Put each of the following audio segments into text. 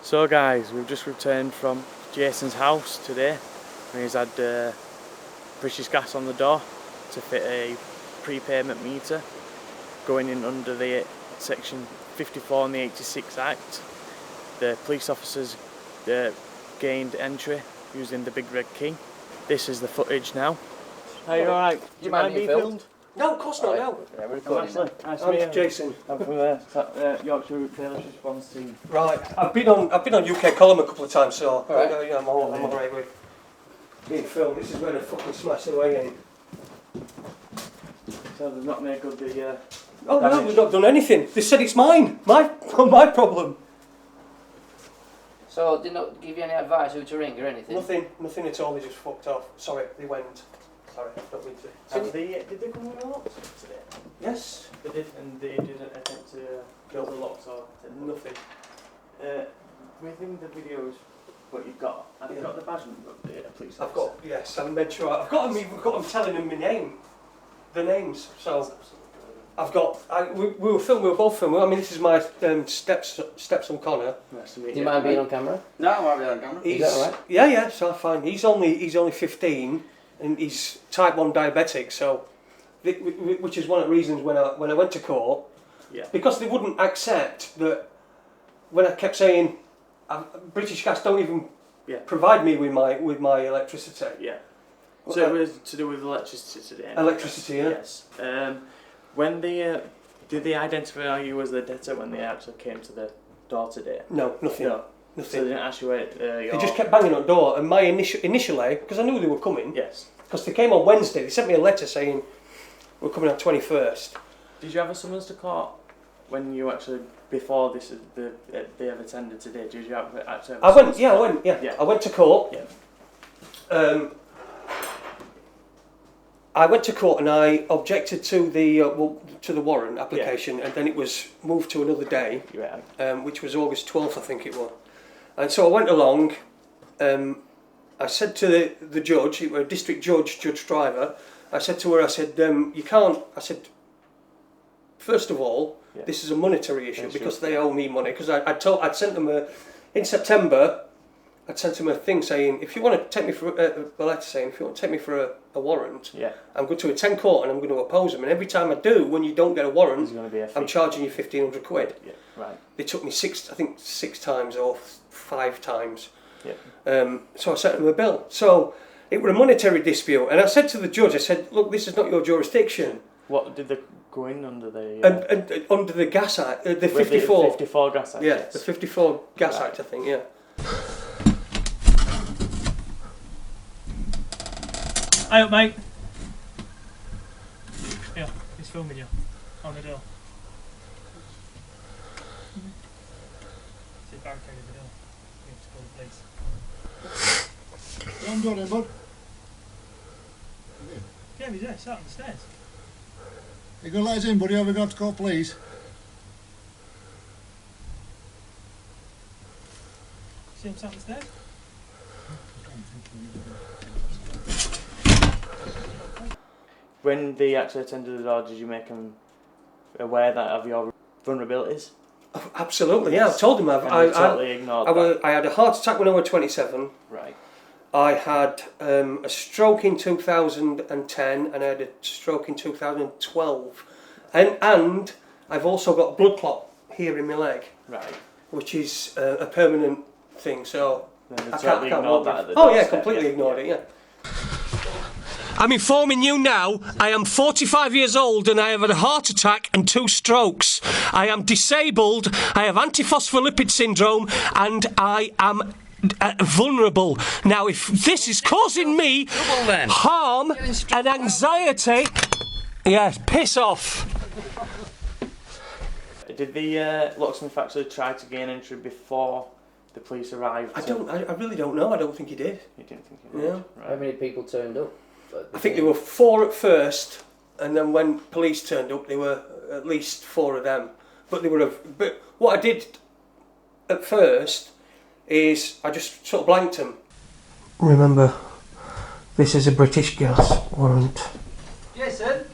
So guys, we've just returned from Jason's house today, and he's had British Gas on the door to fit a prepayment meter going in under the section 54 and the 86 Act. The police officers gained entry using the big red key. This is the footage now. Are you alright? Do you mind being filmed? No, of course not, no. Yeah, we're recording. Nice to meet you. Jason. I'm from the Yorkshire Response team. Right, I've been on UK Column a couple of times, so Right. I'm alright with being filmed. This is where they fucking smash away in. So they've not made good the Oh no, damage. we've not done anything. They said it's mine. My problem. So did not give you any advice who to ring or anything? Nothing at all. They just fucked off. Sorry, they went. Sorry, don't mean to. Did they come with a lock today? Yes. They did, and they didn't attempt to build the locks or Nothing. within the videos, what you've got, have you got the badge number of the police I've officer? got, yes, I'm made sure. I've got them telling them my name. The names. So I've got, we were both filming. I mean, this is my stepson Connor. Nice to meet Do you mind being on camera? No, I won't be on camera. Is that all right? Yeah, so fine. He's only 15, and he's type 1 diabetic. So, which is one of the reasons when I went to court, because they wouldn't accept that when I kept saying British Gas don't even provide me with my electricity. Yeah. So it was to do with electricity today. Electricity, yeah. Yes. When they did they identify you as the debtor when they actually came to the door today? No, nothing. No. Nothing. So they didn't ask you where They just kept banging on the door, and my initially, because I knew they were coming. Yes. Because they came on Wednesday, they sent me a letter saying we're coming on 21st. Did you have a summons to court when you actually before this they have attended today? Did you actually have I went I went to court. Yeah. I went to court and I objected to the warrant application, and then it was moved to another day, which was August 12th, I think it was. And so I went along. I said to the judge, it was a district judge, Judge Driver. I said to her, I said, you can't. I said, first of all, this is a monetary issue because they owe me money. Because I'd sent them in September. I'd sent them a thing saying, if you want to take me for a letter saying, if you want to take me for a warrant, I'm going to attend court and I'm going to oppose them. And every time I do, when you don't get a warrant, I'm charging you £1,500. Yeah, right. They took me six times or 5 times. Yeah. So I sent them a bill. So it was a monetary dispute, and I said to the judge, I said, look, this is not your jurisdiction. What did they go in under the? And under the Gas Act, the 54. The 54 Gas Act. Yeah, yes. the 54 Gas Act, I think. Yeah. Hey up, mate. Yeah, he's filming you on the door. He's barricaded the door. You have to call the police. I'm doing it, bud. Yeah, he's there, he's out on the stairs. You gonna let us in, buddy, or we got to call police? See him sat on the stairs? When they actually attended the door, did you make them aware that of your vulnerabilities? Absolutely, yeah. I've told them I totally ignored that. I had a heart attack when I was 27. Right. I had a stroke in 2010, and I had a stroke in 2012. And I've also got a blood clot here in my leg. Right. Which is a permanent thing, so I can't ignore that. Completely ignored it, yeah. I'm informing you now, I am 45 years old and I have had a heart attack and 2 strokes. I am disabled, I have antiphospholipid syndrome, and I am vulnerable. Now, if this is causing me harm and anxiety, yes, piss off. Did the locksmith actually try to gain entry before the police arrived? I really don't know. I don't think he did. You didn't think he did? No. Right. How many people turned up? I think there were 4 at first, and then when police turned up, there were at least 4 of them. But what I did at first is I just sort of blanked them. Remember, this is a British Gas warrant. Jason,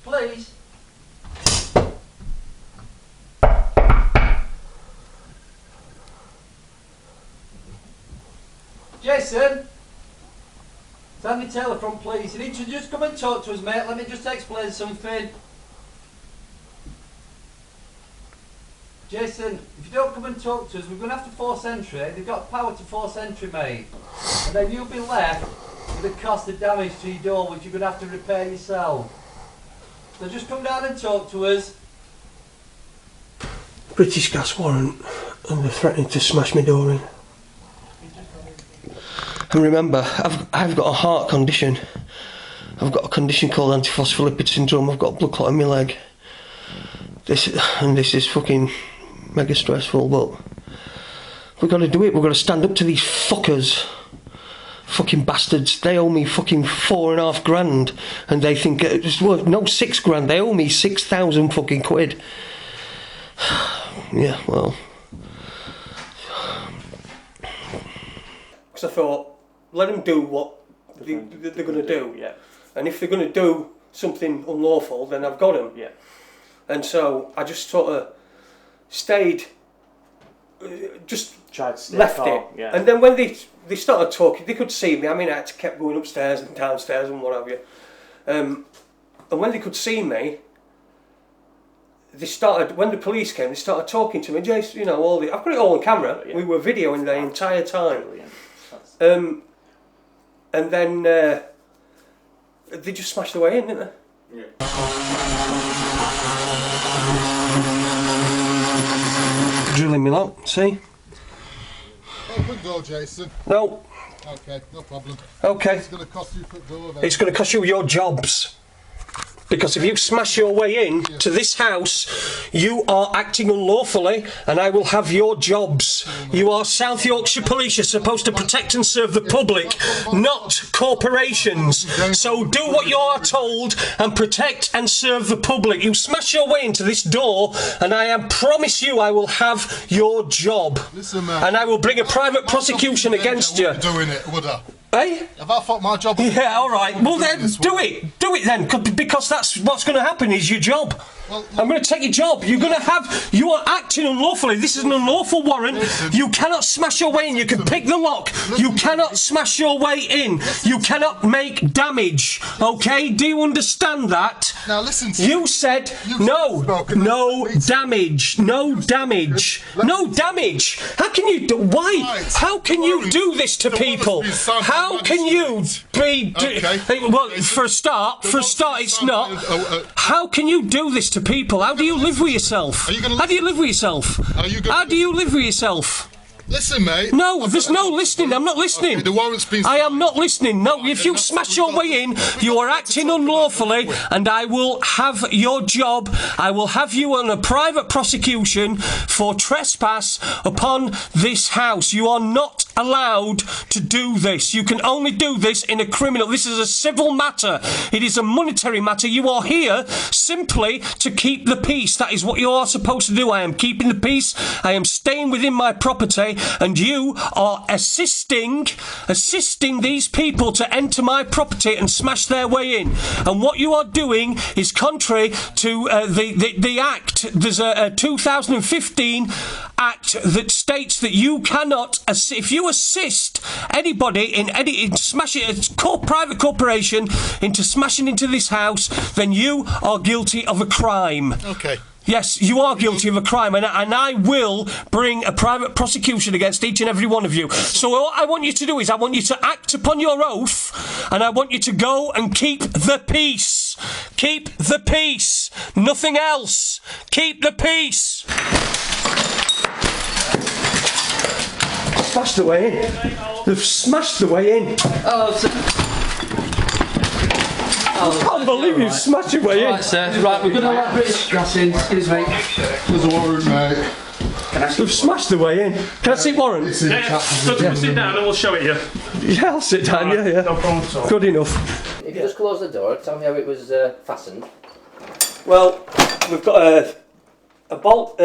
please. Jason! It's Andy Taylor from police. You need to just come and talk to us, mate. Let me just explain something. Jason, if you don't come and talk to us, we're going to have to force entry. They've got power to force entry, mate. And then you'll be left with the cost of damage to your door, which you're going to have to repair yourself. So just come down and talk to us. British gas warrant, and they're threatening to smash my door in. And remember, I've got a heart condition. I've got a condition called antiphospholipid syndrome. I've got a blood clot in my leg. This is fucking mega stressful, but we've got to do it. We've got to stand up to these fuckers. Fucking bastards. They owe me fucking £4.5 grand, and they think it's worth no £6 grand. They owe me 6,000 fucking quid. Yeah, well. Because I thought, let them do what they're going to do. Yeah. And if they're going to do something unlawful, then I've got them. Yeah. And so I just sort of stayed, just tried to stay left calm, it. yeah. And then when they started talking, they could see me. I mean, I kept going upstairs and downstairs and what have you. And when they could see me, they started, when the police came, they started talking to me. Jason, you know, I've got it all on camera. Yeah. We were videoing the entire time. Brilliant. And then they just smashed their way in, didn't they? Yeah. Drilling me lot, see? Open door, Jason. No. Okay, no problem. Okay. It's going to cost you quick door then. It's going to cost you your jobs. Because if you smash your way in to this house, you are acting unlawfully, and I will have your jobs. You are South Yorkshire Police. You're supposed to protect and serve the public, not corporations. So do what you are told and protect and serve the public. You smash your way into this door, and I promise you I will have your job. Listen, man. And I will bring a private prosecution against you. Doing it, would I? Eh? Have I fucked my job? Yeah, all right. Well, then do it. Do it then, because that's what's going to happen. Is your job. Well, I'm going to take your job. You're going to have. You are acting unlawfully. This is an unlawful warrant. Listen. You cannot smash your way in. You can pick the lock. You cannot smash your way in. You cannot make damage. Okay? Do you understand that? Now listen to You said no damage. No damage. No damage. How can you do? Why? Right. How can you do this to people? How can you be? Well, for a start, it's not. How can you do this to people? How do you live with yourself? How do you live with yourself? How do you live with yourself? Listen, mate. No, there's no listening. I'm not listening. Okay, the warrant's been I am not listening. No, if you smash your way in, you are acting unlawfully, and I will have your job. I will have you on a private prosecution for trespass upon this house. You are not allowed to do this. You can only do this in a criminal. This is a civil matter. It is a monetary matter. You are here simply to keep the peace. That is what you are supposed to do. I am keeping the peace. I am staying within my property. And you are assisting these people to enter my property and smash their way in. And what you are doing is contrary to the Act. There's a 2015 Act that states that you cannot, if you assist anybody in smashing a private corporation into smashing into this house, then you are guilty of a crime. Okay. Yes, you are guilty of a crime, and I will bring a private prosecution against each and every one of you. So what I want you to do is I want you to act upon your oath, and I want you to go and keep the peace. Keep the peace. Nothing else. Keep the peace. Smashed the way in. They've smashed the way in. Oh, sir. I can't believe you've smashed your way in. Right, sir. Right, we're going to let British gas in. Excuse me. There's a warrant, mate. They've smashed the way in. Can I see Warrant? Sit down and we'll show it you. Yeah, I'll sit down, yeah. No problem at all. Good enough. If you just close the door, tell me how it was fastened. Well, we've got a bolt,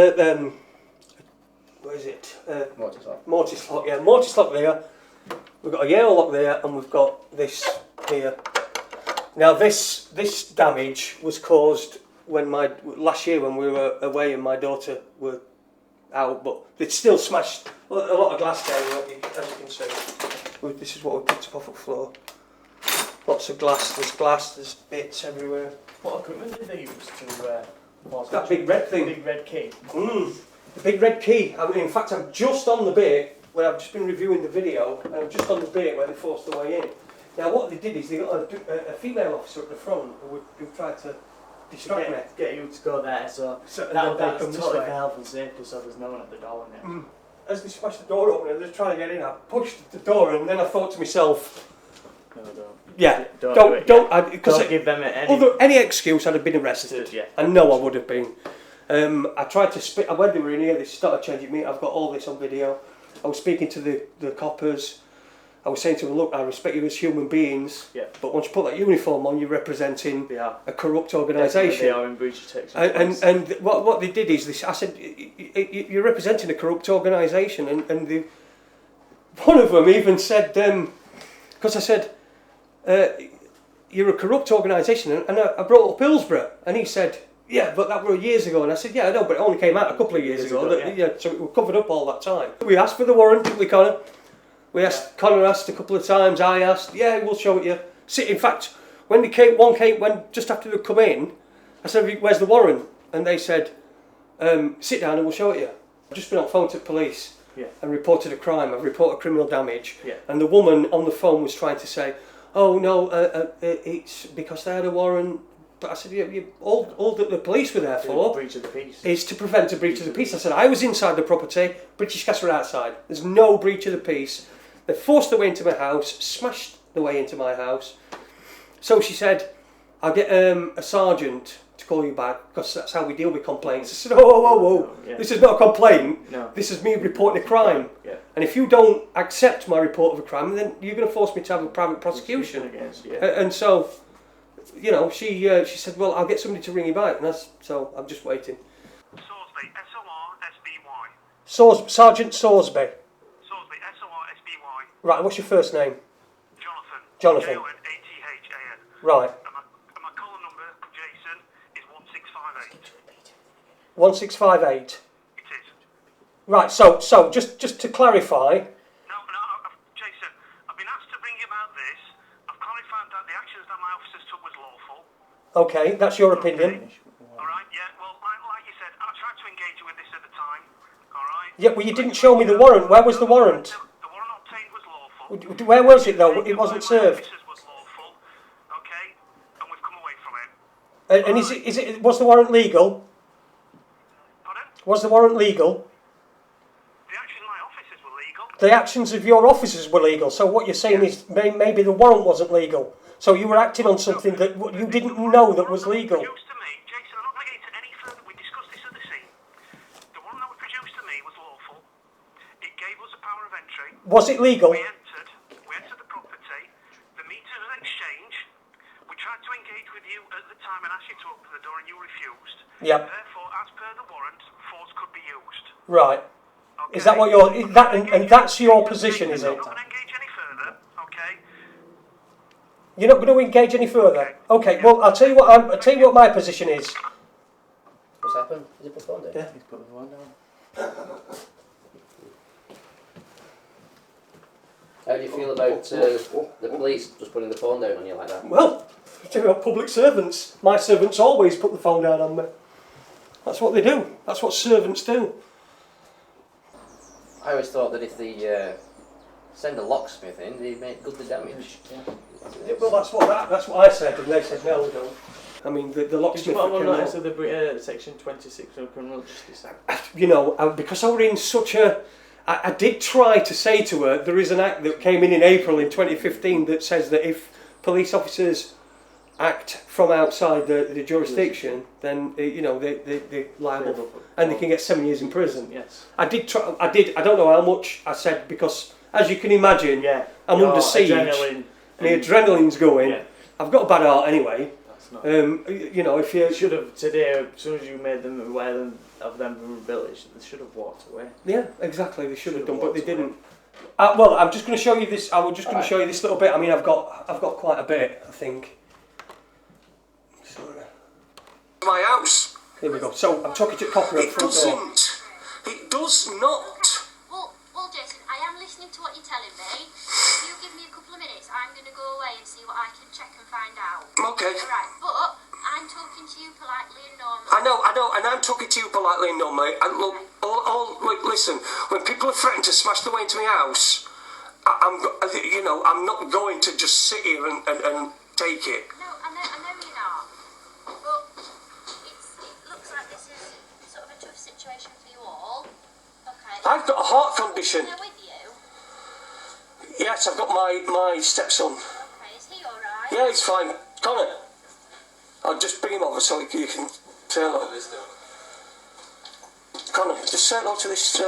what is it? Mortise lock. Mortise lock, yeah. Mortise lock there. We've got a Yale lock there, and we've got this here. Now this damage was caused when last year when we were away and my daughter were out, but it still smashed a lot of glass down, as you can see. This is what we picked up off the floor. Lots of glass. There's bits everywhere. What equipment did they use to That big red thing. Big red key. The big red key. I mean, in fact, I'm just on the bit where I've just been reviewing the video, and I'm just on the bit where they forced the way in. Now, what they did is they got a female officer at the front who tried to distract me. Get you to go there, so that's totally for health and safety, so there's no one at the door now. As they smashed the door open and they're trying to get in, I pushed the door, and then I thought to myself, no, don't. Yeah, don't give them any excuse. I'd have been arrested. Yeah. I know I would have been. I tried to speak. When they were in here, they started changing me. I've got all this on video. I was speaking to the coppers. I was saying to them, look, I respect you as human beings, but once you put that uniform on, you're representing a corrupt organisation. They are in breach of text. And what they did is, I said, you're representing a corrupt organisation, and one of them even said, because I said, you're a corrupt organisation, and I brought up Hillsborough, and he said, yeah, but that were years ago. And I said, yeah, I know, but it only came out a couple of years ago. So it was covered up all that time. We asked for the warrant, didn't we, Connor? Connor asked a couple of times, I asked, yeah, we'll show it you. In fact, when just after they come in, I said, where's the warrant? And they said, sit down and we'll show it you. I've just been on the phone to the police and reported a crime. I've reported criminal damage. And the woman on the phone was trying to say, oh no, it's because they had a warrant. But I said, all that the police were there for breach of the peace. Is to prevent a breach of the peace. I said, I was inside the property, British Gas were outside. There's no breach of the peace. They forced their way into my house, smashed the way into my house. So she said, I'll get a sergeant to call you back, because that's how we deal with complaints. I said, whoa. This is not a complaint. No. This is me reporting a crime. Yeah. And if you don't accept my report of a crime, then you're going to force me to have a private prosecution. And so, you know, she said, well, I'll get somebody to ring you back. And so I'm just waiting. Sorsby, S-O-R-S-B-Y. Sergeant Sorsby. Sorsby, S-O-R-S-B-Y. Right, what's your first name? Jonathan. J-O-N-A-T-H-A-N. Right. And my call number, Jason, is 1658. 1658? It is. Right, so just to clarify... No, Jason, I've been asked to bring you about this. I've clarified that the actions that my officers took was lawful. Okay, that's your opinion. Alright, yeah, well, like you said, I tried to engage you with this at the time. Alright? Yeah, well, you didn't show me the warrant. Where was the warrant? The warrant obtained was lawful. Where was it, though? It wasn't served. Was lawful, okay? And we've come away from it. And was the warrant legal? Pardon? Was the warrant legal? The actions of my officers were legal. The actions of your officers were legal. So what you're saying is maybe the warrant wasn't legal. So you were acting on something that you didn't know that was legal. Produced to me, Jason, I'm not going to get into any further. We discussed this at the scene. The warrant that was produced to me was lawful. It gave us a power of entry. Was it legal? We entered the property. The meter was exchanged. We tried to engage with you at the time and asked you to open the door, and you refused. Yep. Therefore, as per the warrant, force could be used. Right. Okay. Is that what and that's your position, is it? I'm not going to engage any further, okay? You're not going to engage any further? Okay, well, I'll tell you what my position is. What's happened? Has he put the phone down? Yeah, he's put the phone down. How do you feel about the police just putting the phone down on you like that? Well, tell you about public servants. My servants always put the phone down on me. That's what they do. That's what servants do. I always thought that if they send a locksmith in, they make good the damage. Yeah, well, that's what I said, and they said no, we don't. I mean, the locksmith. Did you put on notice of the Section 26 of the Criminal Justice Act? You know, because I were in such a... I did try to say to her, there is an act that came in April in 2015 that says that if police officers act from outside the jurisdiction, then they're liable, and they can get 7 years in prison. Yes. I don't know how much I said, because as you can imagine, I'm under siege. My adrenaline's going. Yeah. I've got a bad heart anyway. That's not. If you should have today, as soon as you made them aware of them vulnerabilities, they should have walked away. Yeah, exactly. They should have done, but they didn't. Well, I'm just going to show you this. I was just going to show you this little bit. I mean, I've got quite a bit, I think. My house. Here we go. So I'm talking to the copper at the front door. It does not. Well, Jason, I am listening to what you're telling me. If you couple of minutes. I'm going to go away and see what I can check and find out. Okay. Alright, but I'm talking to you politely and normally. I know, and I'm talking to you politely and normally. And look, look, listen, when people are threatening to smash their way into my house, I'm not going to just sit here and take it. No, I know you're not. But it looks like this is sort of a tough situation for you all. Okay. I've got a heart condition. They're with you? Yes, I've got my stepson. Okay, is he alright? Yeah, he's fine. Connor, I'll just bring him over so you can say hello. Connor, just say hello to this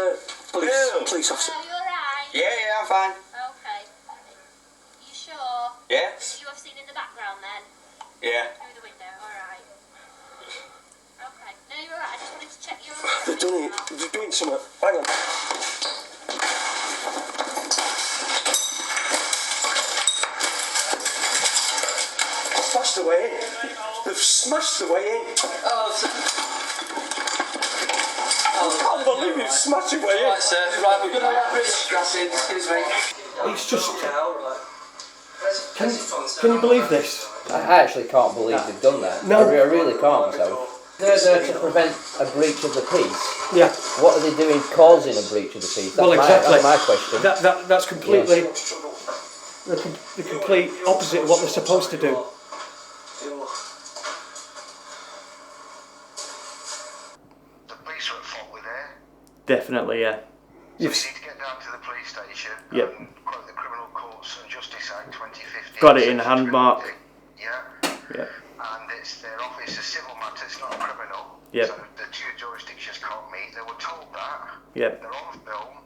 police officer. Are you alright? Yeah, I'm fine. Okay. You sure? Yeah? You have seen in the background then? Yeah. Through the window, alright. Okay. No, you're alright. I just wanted to check you're They're doing something. Hang on. Smashed the way in. They've smashed the way in. I can't believe you've smashed your way in. Right, sir. Right, we're going to have British grass in. Excuse me. It's just... Can you believe this? I actually can't believe they've done that. No. I really can't myself. They're there to prevent a breach of the peace. Yeah. What are they doing causing a breach of the peace? That's Well, exactly. that's my question. That's completely the complete opposite of what they're supposed to do. The police are at fault with there. Definitely, yeah. So you need to get down to the police station and quote the Criminal Courts and Justice Act 2015. Got it in hand, Mark. Yeah. Yeah. And it's their office, a civil matter, it's not a criminal. Yep. So the two jurisdictions can't meet. They were told that. Yep. They're on film.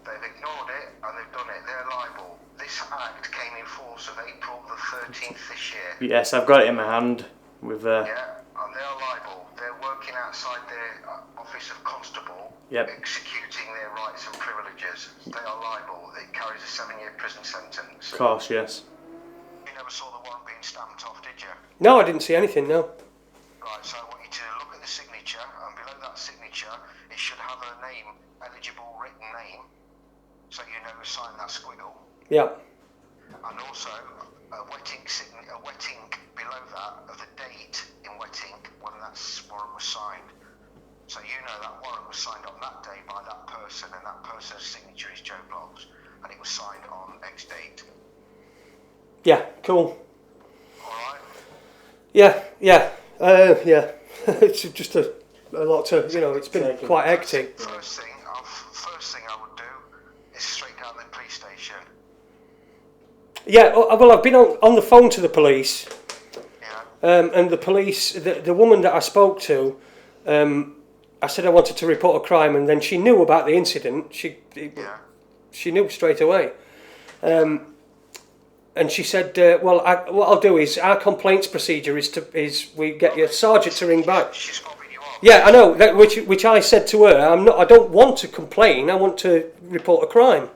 They've ignored it and they've done it. They're liable. This act came in force of April the 13th this year. Yes, I've got it in my hand with Yeah, and they are liable. They're working outside their office of constable, executing their rights and privileges. They are liable. It carries a 7-year prison sentence. Of course, yes. You never saw the warrant being stamped off, did you? No, I didn't see anything, no. Right, so I want you to look at the signature, and below that signature, it should have a name, eligible written name, so you know who signed that squiggle. Yeah. And also a wet ink below that of the date in wet ink when that warrant was signed. So you know that warrant was signed on that day by that person, and that person's signature is Joe Bloggs, and it was signed on X date. Yeah, cool. Alright? Yeah. It's just a lot to, it's been quite hectic. First thing I would do is straight down the police station. Yeah, well, I've been on the phone to the police, and the police, the woman that I spoke to, I said I wanted to report a crime, and then she knew about the incident. She knew straight away, and she said, "Well, what I'll do is our complaints procedure is we get your sergeant to ring back." She's fobbing you off. Yeah, I know. Which I said to her, I don't want to complain. I want to report a crime.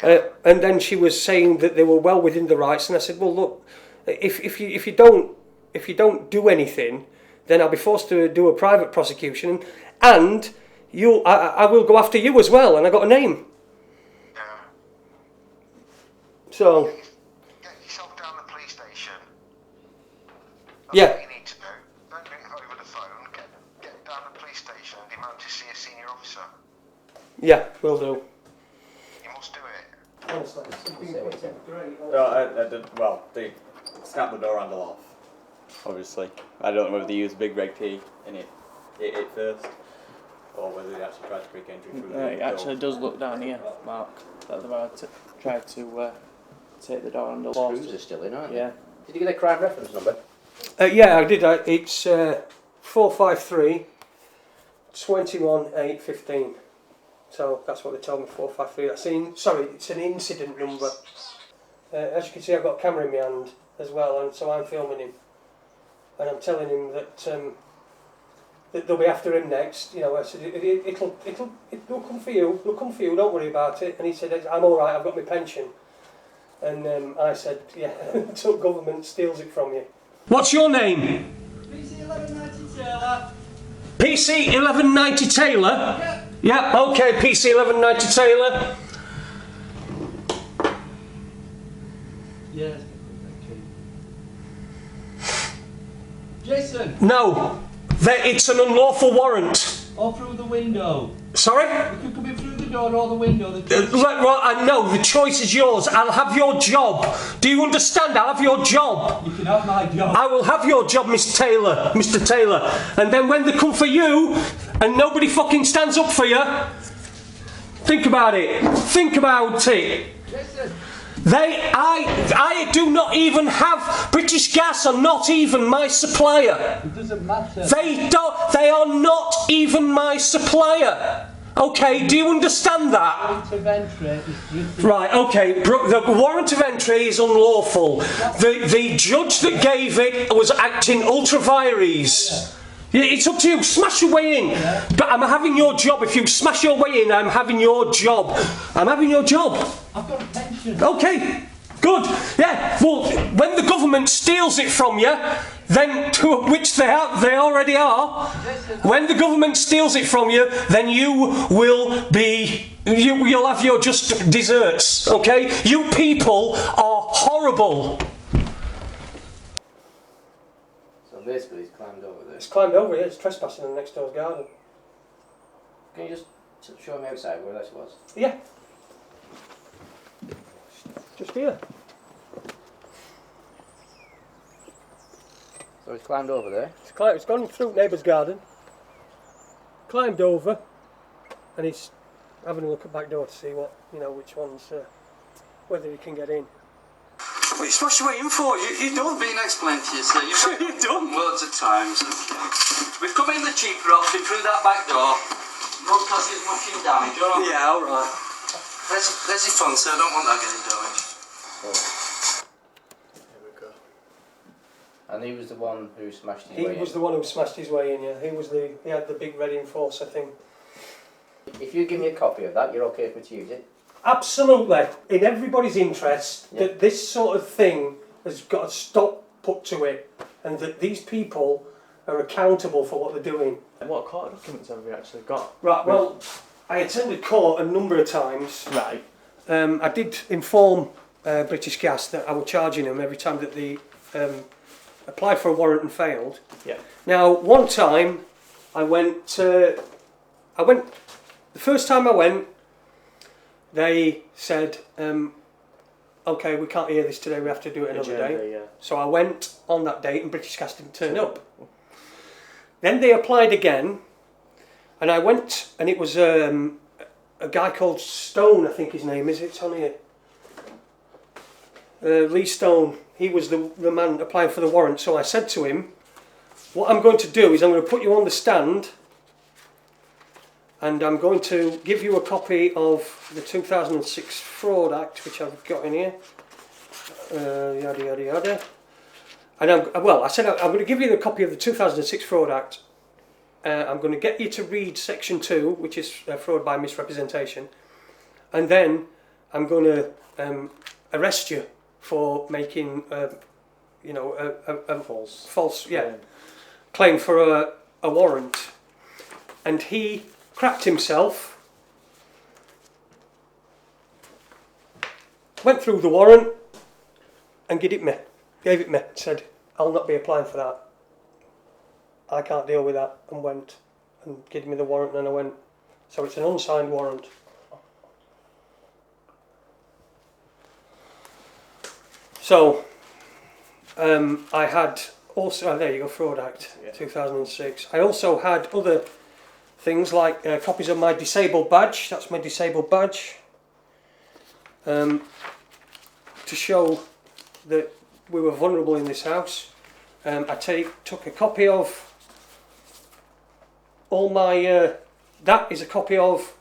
And then she was saying that they were well within the rights, and I said, "Well, look, if you don't do anything, then I'll be forced to do a private prosecution, and I will go after you as well." And I got a name. Yeah. So. Get yourself down the police station. That's Yeah. what you need to do. Don't do it over the phone. Get down the police station and demand to see a senior officer. Yeah, will do. You must do it. Honestly, it's been great. Well, they snapped the door handle off, obviously. I don't know whether they used a big red key in it first, or whether they actually tried to break entry through the door. It actually does look down here, Mark, that they've tried to take the door handle. Screws are still in, aren't they? Yeah. Did you get a crime reference number? Yeah, I did. It's 453 21 815. So that's what they told me, 453. It's an incident number. As you can see, I've got a camera in my hand as well, and so I'm filming him. And I'm telling him that they'll be after him next. I said, it'll come for you. It'll come for you. Don't worry about it. And he said, I'm all right. I've got my pension. And I said, yeah, until government steals it from you. What's your name? PC 1190 Taylor. PC 1190 Taylor? Yeah, okay, PC 1190 Taylor. Yes, thank you. Jason! No! It's an unlawful warrant. Or through the window. Sorry? You can come in through the door or the window. No, the choice is yours. I'll have your job. Do you understand? I'll have your job. You can have my job. I will have your job, Mr. Taylor. And then when they come for you, and nobody fucking stands up for you, think about it. Think about it. Jason. I do not even have British Gas are not even my supplier. It doesn't matter. They are not even my supplier. Okay, do you understand that? Warrant of entry is British. Right, okay, the warrant of entry is unlawful. The judge that gave it was acting ultra vires. Yeah, it's up to you, smash your way in. Yeah. But I'm having your job. If you smash your way in, I'm having your job. I'm having your job. I've got a pension. Okay, good. Yeah, well, when the government steals it from you, then, to which they already are, when the government steals it from you, then you'll have your just desserts, okay? You people are horrible. So basically he's climbed over there. It's climbed over here, it's trespassing in the next door's garden. Can you just show me outside where this was? Yeah. Just here. So he's climbed over there? It's gone through neighbour's garden, climbed over, and he's having a look at back door to see what, which one's, whether he can get in. What are you smashed away in for? You done? Been explained to you, sir. You've done? Loads of times. We've come in the cheaper option through that back door. Not cause it's much damage, alright? Yeah, alright. There's your phone, sir. I don't want that getting damaged. Here we go. And he was the one who smashed his way in? He was the one who smashed his way in, yeah. He had the big red enforcer thing. If you give me a copy of that, you're okay for me to use it? Absolutely. In everybody's interest, that this sort of thing has got a stop put to it, and that these people are accountable for what they're doing. And what court documents have we actually got? Right, well, I attended court a number of times. Right. I did inform British Gas that I was charging them every time that they applied for a warrant and failed. Yeah. Now, one time, the first time I went, they said, okay, we can't hear this today, we have to do it another day. Yeah. So I went on that date and British Gas didn't turn up. Then they applied again, and I went, and it was a guy called Stone, I think his name is, it's on here. Lee Stone, he was the man applying for the warrant. So I said to him, what I'm going to do is I'm going to put you on the stand, and I'm going to give you a copy of the 2006 Fraud Act, which I've got in here, yada yada yada. And I said I'm going to give you the copy of the 2006 Fraud Act. I'm going to get you to read Section 2, which is fraud by misrepresentation, and then I'm going to arrest you for making, a false claim for a warrant. And he crapped himself, went through the warrant and gave it me, said, I'll not be applying for that. I can't deal with that, and went and gave me the warrant, and I went. So it's an unsigned warrant. So I had also, there you go, Fraud Act, 2006. I also had other things like copies of my disabled badge. That's my disabled badge, to show that we were vulnerable in this house. I took a copy of all my, that is a copy of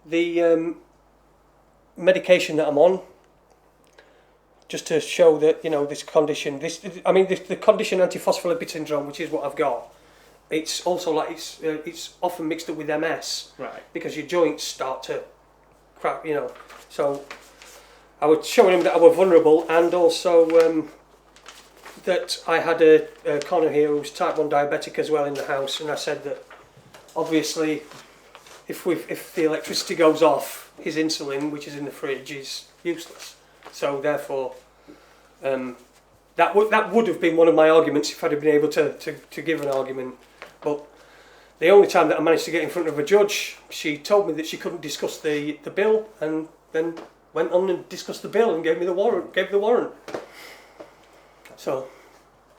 the medication that I'm on, just to show that, this condition, the condition antiphospholipid syndrome, which is what I've got, it's also like, it's often mixed up with MS, right? Because your joints start to crack, so I was showing him that I was vulnerable, and also that I had a Connor here who was type 1 diabetic as well in the house, and I said that obviously if the electricity goes off, his insulin, which is in the fridge, is useless. So therefore That would have been one of my arguments if I'd have been able to give an argument. But the only time that I managed to get in front of a judge, she told me that she couldn't discuss the bill, and then went on and discussed the bill and gave me the warrant. So,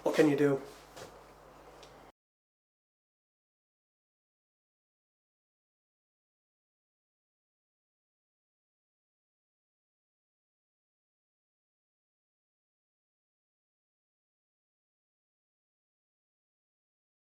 what can you do?